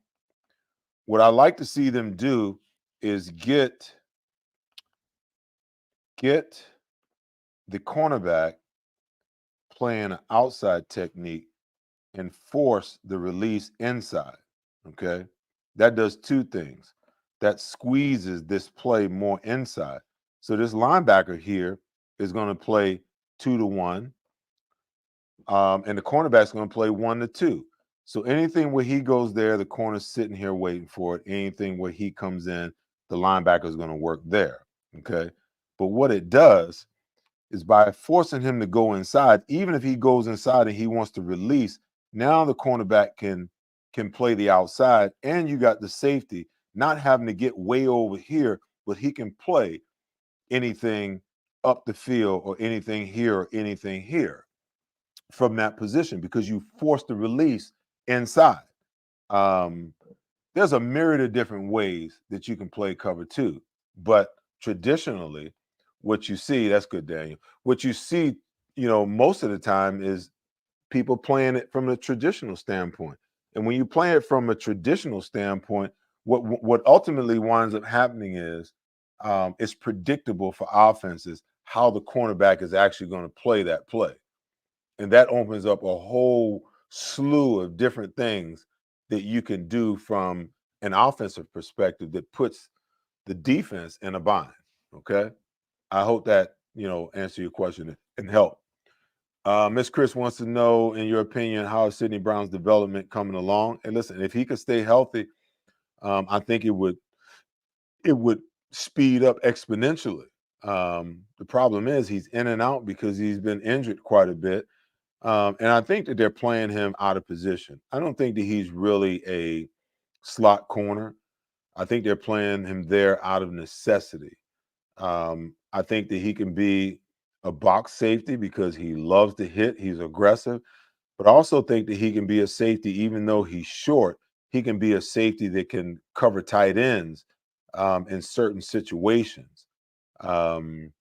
what I like to see them do is get the cornerback playing an outside technique and force the release inside. Okay. That does two things. That squeezes this play more inside. So this linebacker here is going to play 2-1. And the cornerback's going to play 1-2. So anything where he goes there, the corner's sitting here waiting for it. Anything where he comes in, the linebacker is going to work there. Okay. But what it does is, by forcing him to go inside, even if he goes inside and he wants to release, now the cornerback can play the outside, and you got the safety not having to get way over here, but he can play anything up the field or anything here from that position, because you force the release inside. Um, there's a myriad of different ways that you can play cover two, but traditionally, what you see, that's good, Daniel. What you see, most of the time is people playing it from a traditional standpoint. And when you play it from a traditional standpoint, what ultimately winds up happening is, it's predictable for offenses how the cornerback is actually going to play that play. And that opens up a whole slew of different things that you can do from an offensive perspective that puts the defense in a bind. Okay. I hope that, answer your question and help. Miss Chris wants to know, in your opinion, how is Sidney Brown's development coming along? And listen, if he could stay healthy, I think it would speed up exponentially. The problem is he's in and out because he's been injured quite a bit. And I think that they're playing him out of position. I don't think that he's really a slot corner. I think they're playing him there out of necessity. I think that he can be a box safety because he loves to hit. He's aggressive. But I also think that he can be a safety, even though he's short. He can be a safety that can cover tight ends in certain situations. Um,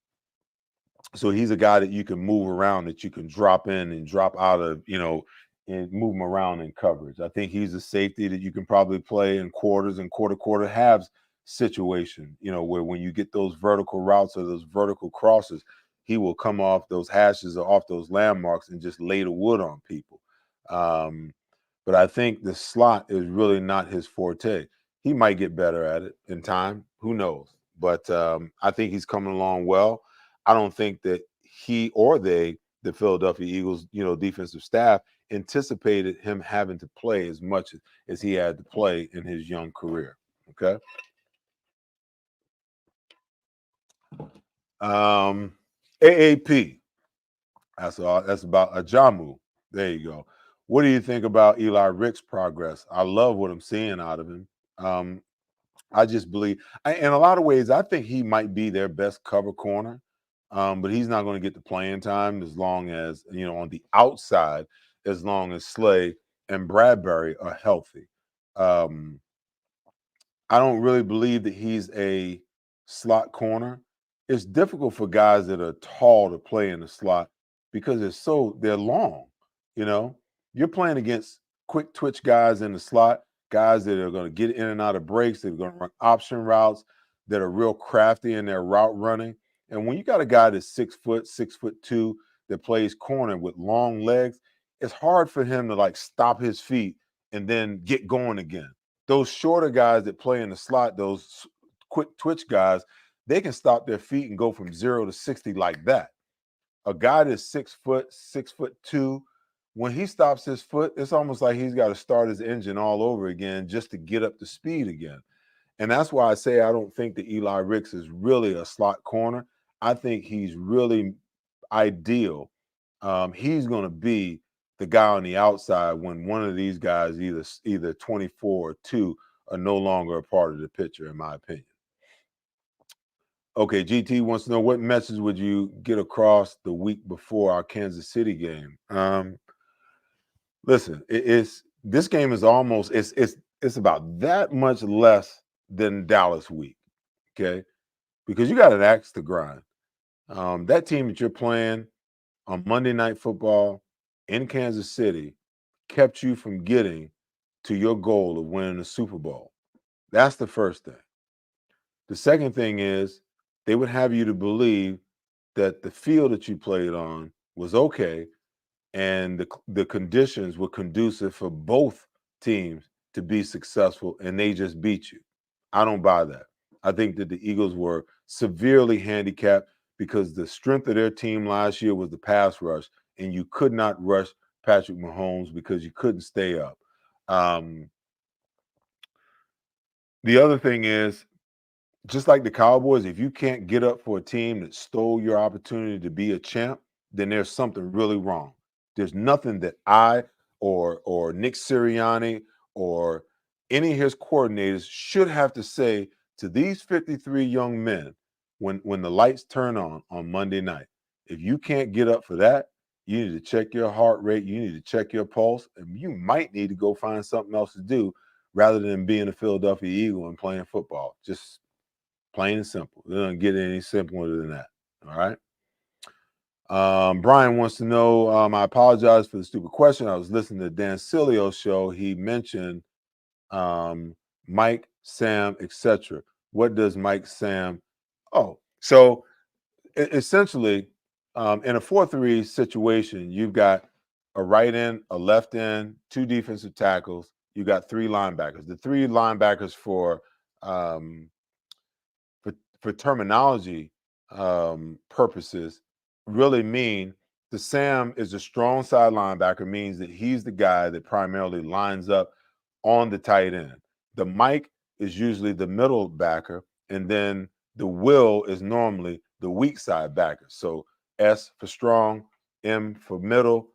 so he's a guy that you can move around, that you can drop in and drop out of, and move him around in coverage. I think he's a safety that you can probably play in quarters and quarter halves situation, where when you get those vertical routes or those vertical crosses, he will come off those hashes or off those landmarks and just lay the wood on people. But I think the slot is really not his forte. He might get better at it in time. Who knows? But I think he's coming along well. I don't think that he or the Philadelphia Eagles, defensive staff anticipated him having to play as much as he had to play in his young career. Okay. AAP. That's about Ajamu. There you go. What do you think about Eli Ricks' progress? I love what I'm seeing out of him. I just believe, in a lot of ways, I think he might be their best cover corner, but he's not going to get the playing time as long as, on the outside, as long as Slay and Bradberry are healthy. I don't really believe that he's a slot corner. It's difficult for guys that are tall to play in the slot because they're long. You're playing against quick twitch guys in the slot, guys that are going to get in and out of breaks, that are going to run option routes, that are real crafty in their route running. And when you got a guy that's 6 foot, 6'2", that plays corner with long legs, it's hard for him to stop his feet and then get going again. Those shorter guys that play in the slot, those quick twitch guys, they can stop their feet and go from 0 to 60 like that. A guy that's 6'2", when he stops his foot, it's almost like he's got to start his engine all over again just to get up to speed again. And that's why I say I don't think that Eli Ricks is really a slot corner. I think he's really ideal. He's going to be the guy on the outside when one of these guys, either 24 or 2, are no longer a part of the picture, in my opinion. Okay, GT wants to know, what message would you get across the week before our Kansas City game? Listen, this game is almost it's about that much less than Dallas week, okay? Because you got an axe to grind. That team that you're playing on Monday Night Football in Kansas City kept you from getting to your goal of winning the Super Bowl. That's the first thing. The second thing is they would have you to believe that the field that you played on was okay and the conditions were conducive for both teams to be successful, and they just beat you. I don't buy that. I think that the Eagles were severely handicapped because the strength of their team last year was the pass rush, and you could not rush Patrick Mahomes because you couldn't stay up. The other thing is, just like the Cowboys, if you can't get up for a team that stole your opportunity to be a champ, then there's something really wrong. There's nothing that I or Nick Sirianni or any of his coordinators should have to say to these 53 young men when the lights turn on Monday night. If you can't get up for that, you need to check your heart rate, you need to check your pulse, and you might need to go find something else to do rather than being a Philadelphia Eagle and playing football. Just plain and simple. It doesn't get any simpler than that. All right. Brian wants to know, I apologize for the stupid question. I was listening to Dan Silio's show. He mentioned Mike, Sam, etc. What does Mike, Sam? Oh, so essentially, in a 4-3 situation, you've got a right end, a left end, 2 defensive tackles. You got 3 linebackers. The 3 linebackers for terminology purposes really mean the Sam is a strong side linebacker, means that he's the guy that primarily lines up on the tight end. The Mike is usually the middle backer, and then the Will is normally the weak side backer. So S for strong, M for middle,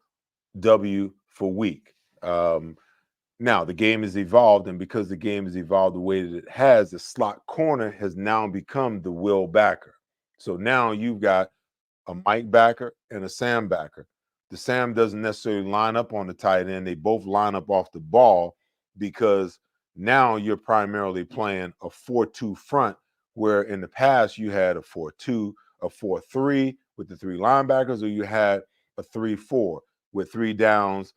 W for weak. Now, the game has evolved, and because the game has evolved the way that it has, the slot corner has now become the Will backer. So now you've got a Mike backer and a Sam backer. The Sam doesn't necessarily line up on the tight end. They both line up off the ball because now you're primarily playing a 4-2 front, where in the past you had a 4-2, a 4-3 with the 3 linebackers, or you had a 3-4 with 3 downs,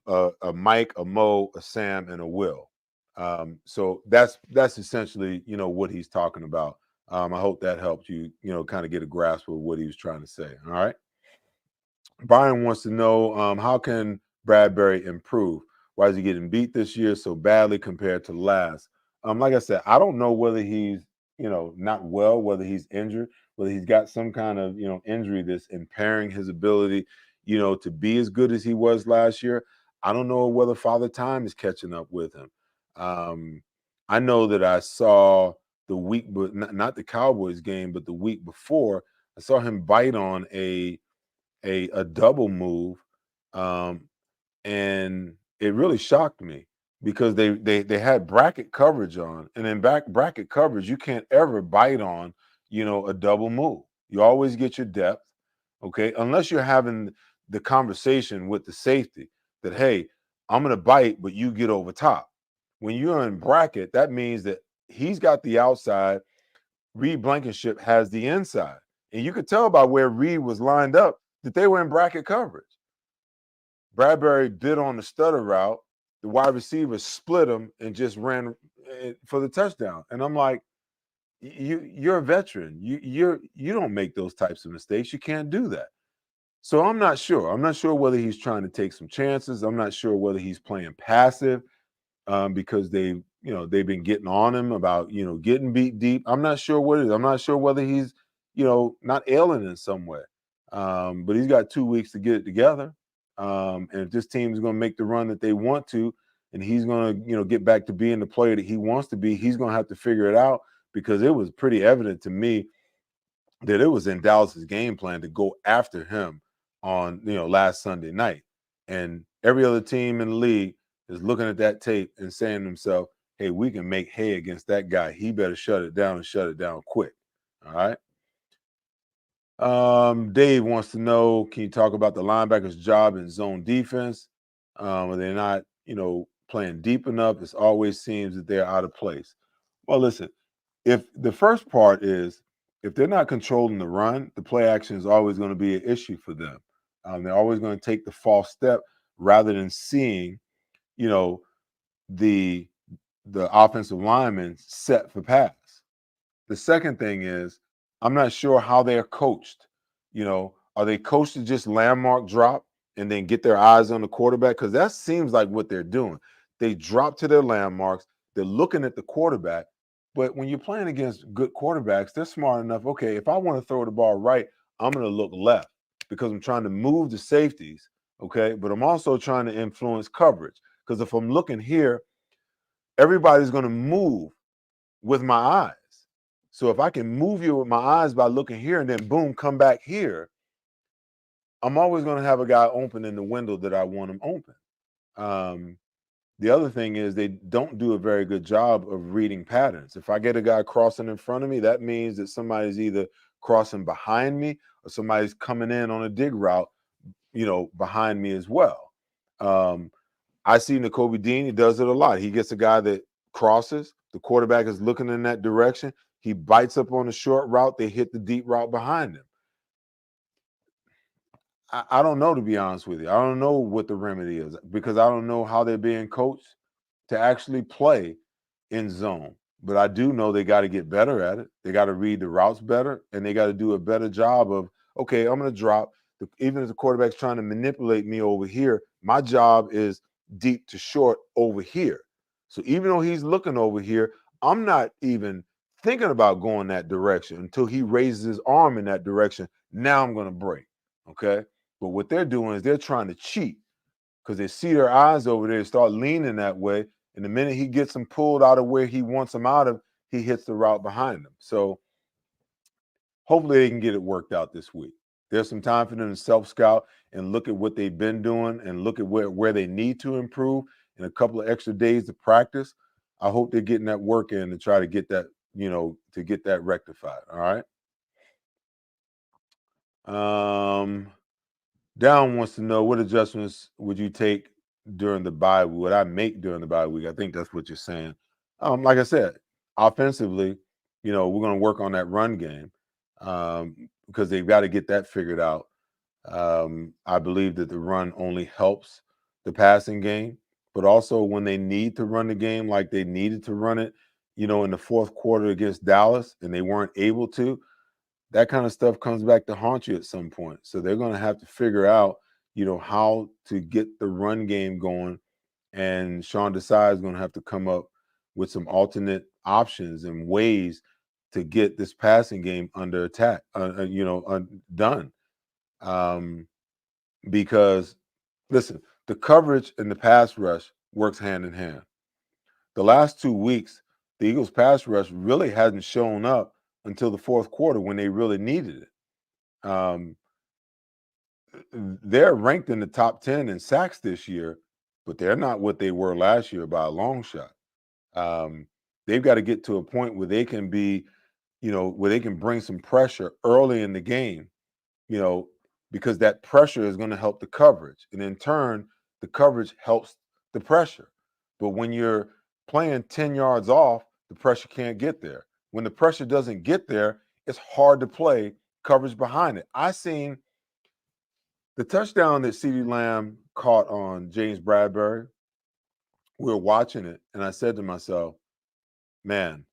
a Mike, a Mo, a Sam, and a Will. So that's essentially, what he's talking about. I hope that helped you, kind of get a grasp of what he was trying to say. All right. Brian wants to know, how can Bradberry improve? Why is he getting beat this year so badly compared to last? Like I said, I don't know whether he's, not well, whether he's injured, whether he's got some kind of, injury that's impairing his ability, to be as good as he was last year. I don't know whether Father Time is catching up with him. I know that I saw the week, but not the Cowboys game, but the week before, I saw him bite on a double move, and it really shocked me because they had bracket coverage on, and in bracket coverage you can't ever bite on a double move. You always get your depth, okay, unless you're having the conversation with the safety that, hey, I'm gonna bite but you get over top. When you're in bracket, that means that he's got the outside, Reed Blankenship has the inside, and you could tell by where Reed was lined up that they were in bracket coverage. Bradberry bit on the stutter route. The wide receiver split him and just ran for the touchdown. And I'm like, you're a veteran. You don't make those types of mistakes. You can't do that. So I'm not sure. I'm not sure whether he's trying to take some chances. I'm not sure whether he's playing passive because they've been getting on him about getting beat deep. I'm not sure what it is. I'm not sure whether he's not ailing in some way. But he's got 2 weeks to get it together. And if this team is going to make the run that they want to, and he's going to get back to being the player that he wants to be, he's going to have to figure it out, because it was pretty evident to me that it was in Dallas's game plan to go after him on last Sunday night. And every other team in the league is looking at that tape and saying to themselves, hey, we can make hay against that guy. He better shut it down, and shut it down quick. All right. Dave wants to know, can you talk about the linebackers' job in zone defense? Are they not, playing deep enough? It always seems that they're out of place. Well, listen, if the first part is, if they're not controlling the run, the play action is always going to be an issue for them. They're always going to take the false step rather than seeing, the offensive lineman set for pass. The second thing is, I'm not sure how they're coached. Are they coached to just landmark drop and then get their eyes on the quarterback? Because that seems like what they're doing. They drop to their landmarks. They're looking at the quarterback. But when you're playing against good quarterbacks, they're smart enough. Okay, if I want to throw the ball right, I'm going to look left because I'm trying to move the safeties. Okay, but I'm also trying to influence coverage, because if I'm looking here, everybody's going to move with my eyes. So if I can move you with my eyes by looking here and then boom, come back here, I'm always going to have a guy open in the window that I want him open. The other thing is, they don't do a very good job of reading patterns. If I get a guy crossing in front of me, that means that somebody's either crossing behind me or somebody's coming in on a dig route, behind me as well. I see Nakobe Dean, he does it a lot. He gets a guy that crosses, the quarterback is looking in that direction. He bites up on the short route, they hit the deep route behind him. I don't know, to be honest with you. I don't know what the remedy is, because I don't know how they're being coached to actually play in zone. But I do know they got to get better at it. They got to read the routes better, and they got to do a better job of, okay, I'm going to drop. Even if the quarterback's trying to manipulate me over here, my job is deep to short over here. So even though he's looking over here, I'm not even thinking about going that direction until he raises his arm in that direction. Now I'm going to break, okay? But what they're doing is they're trying to cheat, because they see their eyes over there, start leaning that way. And the minute he gets them pulled out of where he wants them out of, he hits the route behind them. So hopefully they can get it worked out this week. There's some time for them to self-scout and look at what they've been doing and look at where they need to improve, and a couple of extra days to practice. I hope they're getting that work in to try to get that, to get that rectified. All right. Down wants to know, what adjustments would you take during the bye week? Would I make during the bye week? I think that's what you're saying. Like I said, offensively, we're going to work on that run game, because they've got to get that figured out. I believe that the run only helps the passing game, but also when they need to run the game like they needed to run it, in the fourth quarter against Dallas, and they weren't able to, that kind of stuff comes back to haunt you at some point. So they're going to have to figure out, how to get the run game going. And Sean Desai is going to have to come up with some alternate options and ways to get this passing game under attack, done. Because, listen, the coverage and the pass rush works hand in hand. The last 2 weeks, the Eagles pass rush really hasn't shown up until the fourth quarter when they really needed it. They're ranked in the top 10 in sacks this year, but they're not what they were last year by a long shot. They've got to get to a point where they can be, where they can bring some pressure early in the game, because that pressure is going to help the coverage. And in turn, the coverage helps the pressure. But when you're playing 10 yards off, the pressure can't get there. When the pressure doesn't get there, it's hard to play coverage behind it. I seen the touchdown that CeeDee Lamb caught on James Bradberry. We were watching it, and I said to myself, man,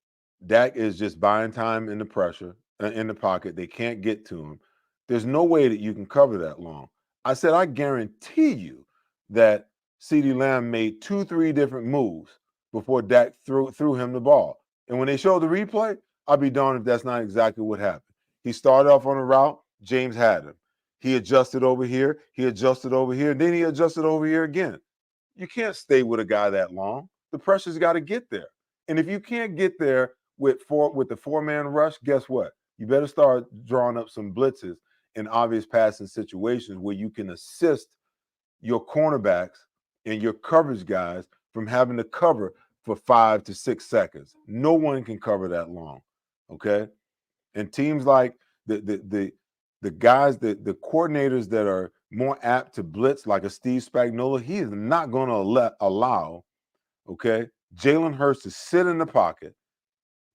Dak is just buying time in the pressure, in the pocket. They can't get to him. There's no way that you can cover that long. I said, I guarantee you that CeeDee Lamb made 2-3 different moves before Dak threw him the ball. And when they showed the replay, I'd be darned if that's not exactly what happened. He started off on a route, James had him. He adjusted over here, and then he adjusted over here again. You can't stay with a guy that long. The pressure's got to get there. And if you can't get there with the four-man rush, guess what? You better start drawing up some blitzes in obvious passing situations where you can assist your cornerbacks and your coverage guys from having to cover for 5 to 6 seconds. No one can cover that long, okay? And teams like the guys, the coordinators that are more apt to blitz, like a Steve Spagnuolo, he is not going to allow, okay, Jalen Hurts to sit in the pocket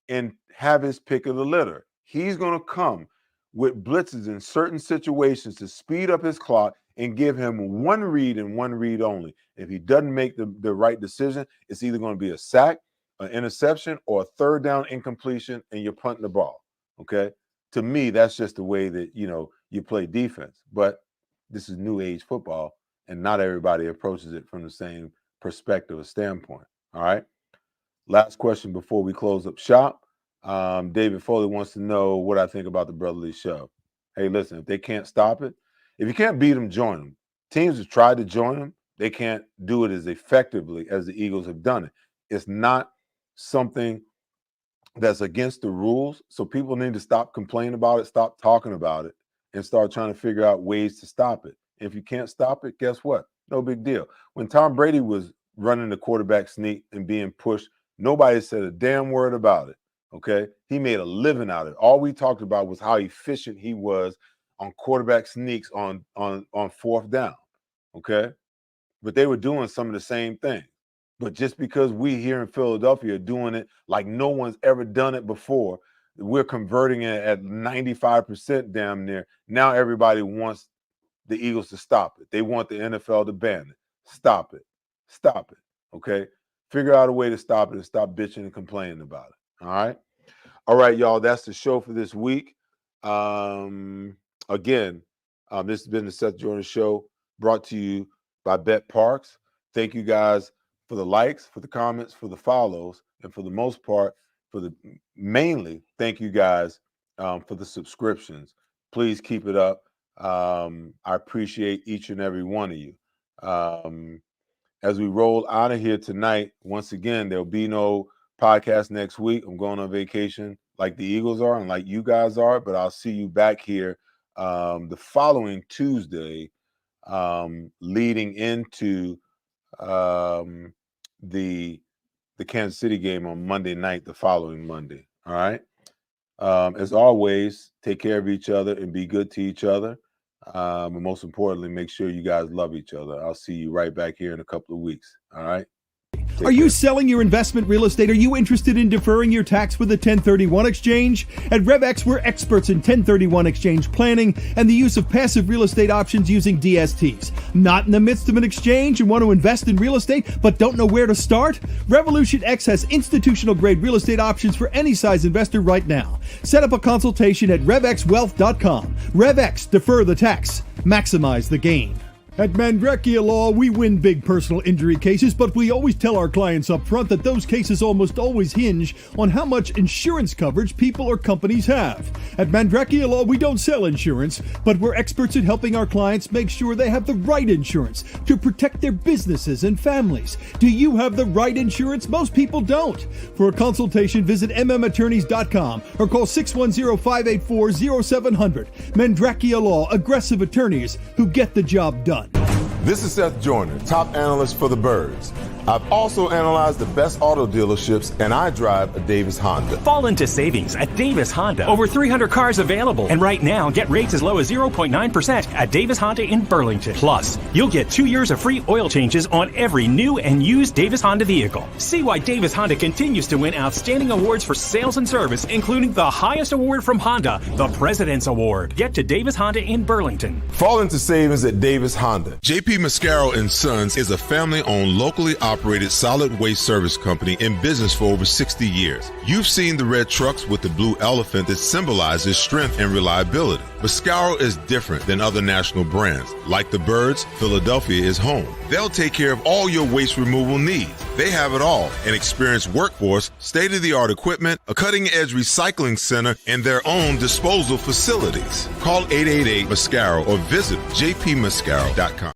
and have his pick of the litter. He's going to come with blitzes in certain situations to speed up his clock and give him one read and one read only. If he doesn't make the right decision, it's either going to be a sack, an interception, or a third down incompletion, and you're punting the ball, okay? To me, that's just the way that, you play defense. But this is new age football, and not everybody approaches it from the same perspective or standpoint, all right? Last question before we close up shop. David Foley wants to know what I think about the brotherly shove. Hey, listen, if they can't stop it, if you can't beat them, join them. Teams have tried to join them. They can't do it as effectively as the Eagles have done it. It's not something that's against the rules. So people need to stop complaining about it, stop talking about it, and start trying to figure out ways to stop it. If you can't stop it, guess what? No big deal. When Tom Brady was running the quarterback sneak and being pushed, nobody said a damn word about it. Okay, he made a living out of it. All we talked about was how efficient he was on quarterback sneaks on fourth down. Okay, but they were doing some of the same thing. But just because we here in Philadelphia are doing it like no one's ever done it before, we're converting it at 95% damn near. Now everybody wants the Eagles to stop it. They want the NFL to ban it. Stop it. Stop it. Okay, figure out a way to stop it and stop bitching and complaining about it. All right. All right, y'all. That's the show for this week. Again, this has been the Seth Joyner Show, brought to you by Bet Parks. Thank you guys for the likes, for the comments, for the follows, and for the most part, mainly, thank you guys for the subscriptions. Please keep it up. I appreciate each and every one of you. As we roll out of here tonight, once again, there'll be no podcast next week. I'm going on vacation like the Eagles are and like you guys are, but I'll see you back here the following Tuesday, leading into the Kansas City game on Monday night, the following Monday. All right. As always, take care of each other and be good to each other. And most importantly, make sure you guys love each other. I'll see you right back here in a couple of weeks. All right. Are you selling your investment real estate? Are you interested in deferring your tax with a 1031 exchange? At RevX, we're experts in 1031 exchange planning and the use of passive real estate options using DSTs. Not in the midst of an exchange and want to invest in real estate but don't know where to start? Revolution X has institutional grade real estate options for any size investor right now. Set up a consultation at RevXWealth.com. RevX, defer the tax, maximize the gain. At Mandrecchia Law, we win big personal injury cases, but we always tell our clients up front that those cases almost always hinge on how much insurance coverage people or companies have. At Mandrecchia Law, we don't sell insurance, but we're experts at helping our clients make sure they have the right insurance to protect their businesses and families. Do you have the right insurance? Most people don't. For a consultation, visit mmattorneys.com or call 610-584-0700. Mandrecchia Law, aggressive attorneys who get the job done. This is Seth Joyner, top analyst for the Birds. I've also analyzed the best auto dealerships, and I drive a Davis Honda. Fall into savings at Davis Honda. Over 300 cars available. And right now, get rates as low as 0.9% at Davis Honda in Burlington. Plus, you'll get 2 years of free oil changes on every new and used Davis Honda vehicle. See why Davis Honda continues to win outstanding awards for sales and service, including the highest award from Honda, the President's Award. Get to Davis Honda in Burlington. Fall into savings at Davis Honda. JP Mascaro & Sons is a family-owned, locally operated operated solid waste service company in business for over 60 years. You've seen the red trucks with the blue elephant that symbolizes strength and reliability. Mascaro is different than other national brands. Like the birds, Philadelphia is home. They'll take care of all your waste removal needs. They have it all: an experienced workforce, state-of-the-art equipment, a cutting-edge recycling center, and their own disposal facilities. Call 888-MASCARO or visit jpmascaro.com.